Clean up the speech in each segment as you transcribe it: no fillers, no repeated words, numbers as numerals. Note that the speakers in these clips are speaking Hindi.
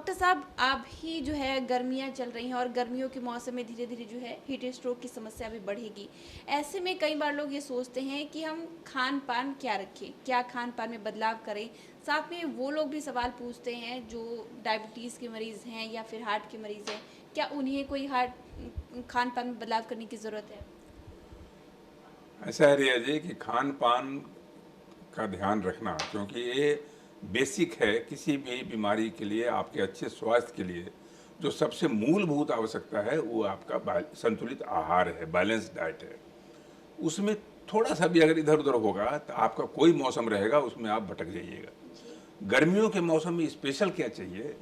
डॉक्टर साहब, अभी जो है गर्मियाँ चल रही हैं और गर्मियों के मौसम में धीरे-धीरे जो है हीट स्ट्रोक की समस्या भी बढ़ेगी। ऐसे में कई बार लोग ये सोचते हैं कि हम खान-पान क्या रखें? क्या खान-पान में बदलाव करें? साथ में वो लोग भी सवाल पूछते हैं जो डायबिटीज़ के मरीज़ हैं या फिर हार्ट के मरीज़ हैं, क्या उन्हें कोई खान-पान में बदलाव करने की ज़रूरत है? ऐसा है रिया जी कि खान पान का ध्यान रखना, क्योंकि ये बेसिक है किसी भी बीमारी के लिए, आपके अच्छे स्वास्थ्य के लिए जो सबसे मूलभूत आवश्यकता है वो आपका संतुलित आहार है, बैलेंस डाइट है। उसमें थोड़ा सा भी अगर इधर उधर होगा तो आपका कोई मौसम रहेगा उसमें आप भटक जाइएगा। जी। गर्मियों के मौसम में स्पेशल क्या चाहिए,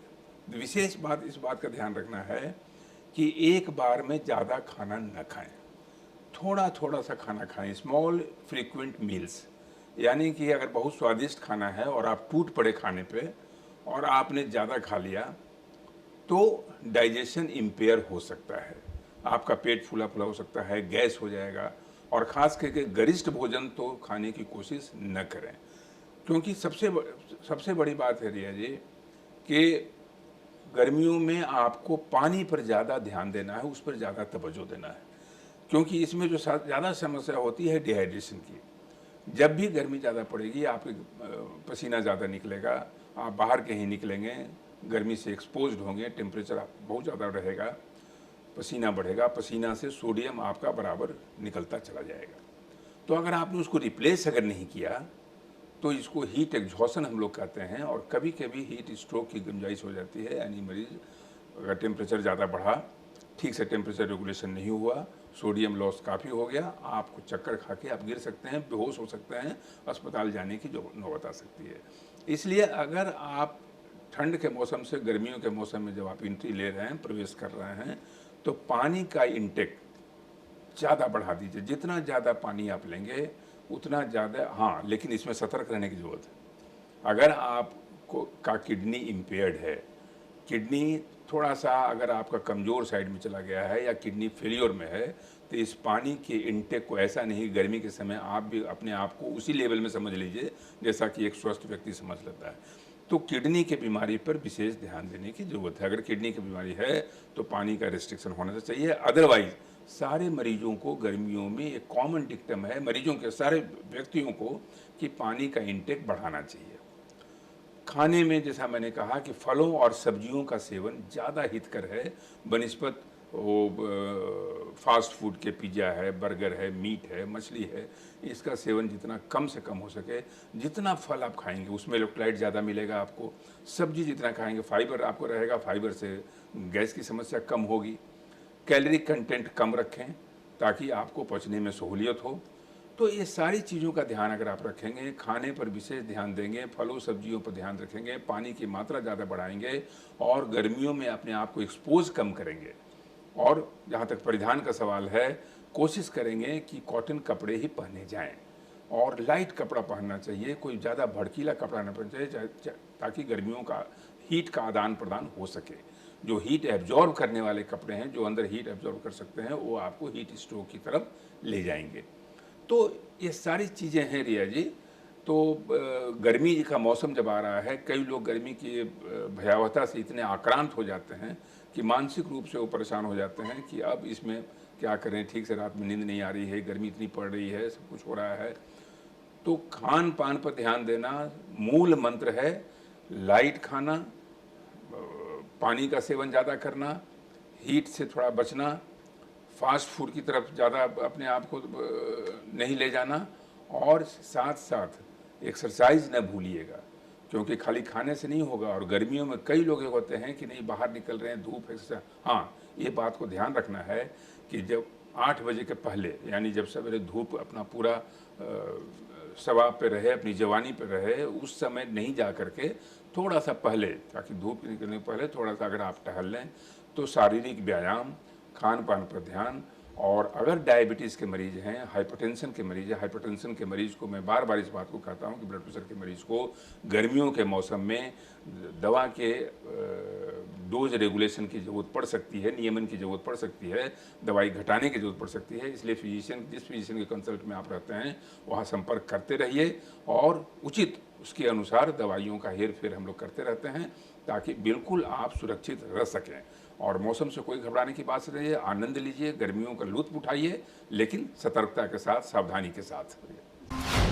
विशेष बात इस बात का ध्यान रखना है कि एक बार में ज़्यादा खाना न खाएं, थोड़ा थोड़ा सा खाना खाएं, स्मॉल फ्रीक्वेंट मील्स। यानी कि अगर बहुत स्वादिष्ट खाना है और आप टूट पड़े खाने पे और आपने ज़्यादा खा लिया तो डाइजेशन इम्पेयर हो सकता है, आपका पेट फूला फूला हो सकता है, गैस हो जाएगा। और ख़ास करके गरिष्ठ भोजन तो खाने की कोशिश न करें, क्योंकि सबसे बड़ी बात है रिया जी कि गर्मियों में आपको पानी पर ज़्यादा ध्यान देना है, उस पर ज़्यादा तवज्जो देना है, क्योंकि इसमें जो ज़्यादा समस्या होती है डिहाइड्रेशन की। जब भी गर्मी ज़्यादा पड़ेगी आपके पसीना ज़्यादा निकलेगा, आप बाहर कहीं निकलेंगे, गर्मी से एक्सपोज्ड होंगे, टेम्परेचर बहुत ज़्यादा रहेगा, पसीना बढ़ेगा, पसीना से सोडियम आपका बराबर निकलता चला जाएगा। तो अगर आपने उसको रिप्लेस अगर नहीं किया तो इसको हीट एग्जॉशन हम लोग कहते हैं, और कभी कभी हीट स्ट्रोक की गुंजाइश हो जाती है। यानी मरीज अगर टेम्परेचर ज़्यादा बढ़ा, ठीक से टेम्परेचर रेगुलेशन नहीं हुआ, सोडियम लॉस काफ़ी हो गया, आपको चक्कर खा के आप गिर सकते हैं, बेहोश हो सकते हैं, अस्पताल जाने की जो नौबत आ सकती है। इसलिए अगर आप ठंड के मौसम से गर्मियों के मौसम में जब आप एंट्री ले रहे हैं, प्रवेश कर रहे हैं, तो पानी का इंटेक ज़्यादा बढ़ा दीजिए। जितना ज़्यादा पानी आप लेंगे उतना ज़्यादा, हाँ, लेकिन इसमें सतर्क रहने की ज़रूरत है। अगर आपको का किडनी इम्पेयर्ड है, किडनी थोड़ा सा अगर आपका कमज़ोर साइड में चला गया है या किडनी फेलियर में है, तो इस पानी के इंटेक को ऐसा नहीं, गर्मी के समय आप भी अपने आप को उसी लेवल में समझ लीजिए जैसा कि एक स्वस्थ व्यक्ति समझ लेता है। तो किडनी के बीमारी पर विशेष ध्यान देने की ज़रूरत है। अगर किडनी की बीमारी है तो पानी का रिस्ट्रिक्शन होना चाहिए। अदरवाइज सारे मरीजों को गर्मियों में एक कॉमन डिक्टम है, मरीजों के सारे व्यक्तियों को, कि पानी का इंटेक बढ़ाना चाहिए। खाने में जैसा मैंने कहा कि फलों और सब्जियों का सेवन ज़्यादा हितकर है बनिस्पत वो फास्ट फूड के, पिज़्ज़ा है, बर्गर है, मीट है, मछली है, इसका सेवन जितना कम से कम हो सके। जितना फल आप खाएंगे उसमें इलेक्ट्रोलाइट ज़्यादा मिलेगा आपको, सब्जी जितना खाएंगे फाइबर आपको रहेगा, फाइबर से गैस की समस्या कम होगी। कैलोरी कंटेंट कम रखें ताकि आपको पचने में सहूलियत हो। तो ये सारी चीज़ों का ध्यान अगर आप रखेंगे, खाने पर विशेष ध्यान देंगे, फलों सब्जियों पर ध्यान रखेंगे, पानी की मात्रा ज़्यादा बढ़ाएंगे और गर्मियों में अपने आप को एक्सपोज कम करेंगे। और जहाँ तक परिधान का सवाल है, कोशिश करेंगे कि कॉटन कपड़े ही पहने जाएं और लाइट कपड़ा पहनना चाहिए, कोई ज़्यादा भड़कीला कपड़ा न पहनना चाहिए, ताकि गर्मियों का हीट का आदान प्रदान हो सके। जो हीट एब्जॉर्ब करने वाले कपड़े हैं, जो अंदर हीट एब्जॉर्ब कर सकते हैं, वो आपको हीट स्ट्रोक की तरफ ले जाएंगे। तो ये सारी चीज़ें हैं रिया जी। तो गर्मी का मौसम जब आ रहा है, कई लोग गर्मी की भयावहता से इतने आक्रांत हो जाते हैं कि मानसिक रूप से वो परेशान हो जाते हैं कि अब इसमें क्या करें, ठीक से रात में नींद नहीं आ रही है, गर्मी इतनी पड़ रही है, सब कुछ हो रहा है। तो खान पान पर ध्यान देना मूल मंत्र है। लाइट खाना, पानी का सेवन ज़्यादा करना, हीट से थोड़ा बचना, फास्ट फूड की तरफ ज़्यादा अपने आप को नहीं ले जाना, और साथ साथ एक्सरसाइज न भूलिएगा, क्योंकि खाली खाने से नहीं होगा। और गर्मियों में कई लोग ये होते हैं कि नहीं बाहर निकल रहे हैं, धूप एक्सरसाइज, हाँ, ये बात को ध्यान रखना है कि जब 8 बजे के पहले, यानी जब सवेरे धूप अपना पूरा शबाब पे रहे, अपनी जवानी पे रहे, उस समय नहीं जा करके थोड़ा सा पहले, ताकि धूप निकलने पहले थोड़ा सा अगर आप टहल लें तो शारीरिक व्यायाम, खान पान पर ध्यान। और अगर डायबिटीज़ के मरीज़ हैं, हाइपरटेंशन के मरीज़ हैं, हाइपरटेंशन के मरीज़ को मैं बार बार इस बात को कहता हूं कि ब्लड प्रेशर के मरीज़ को गर्मियों के मौसम में दवा के डोज रेगुलेशन की ज़रूरत पड़ सकती है, नियमन की ज़रूरत पड़ सकती है, दवाई घटाने की ज़रूरत पड़ सकती है। इसलिए जिस फिजिशियन के कंसल्ट में आप रहते हैं वहाँ संपर्क करते रहिए और उचित उसके अनुसार दवाइयों का हेर फेर हम लोग करते रहते हैं ताकि बिल्कुल आप सुरक्षित रह सकें। और मौसम से कोई घबराने की बात नहीं है, आनंद लीजिए, गर्मियों का लुत्फ उठाइए, लेकिन सतर्कता के साथ, सावधानी के साथ।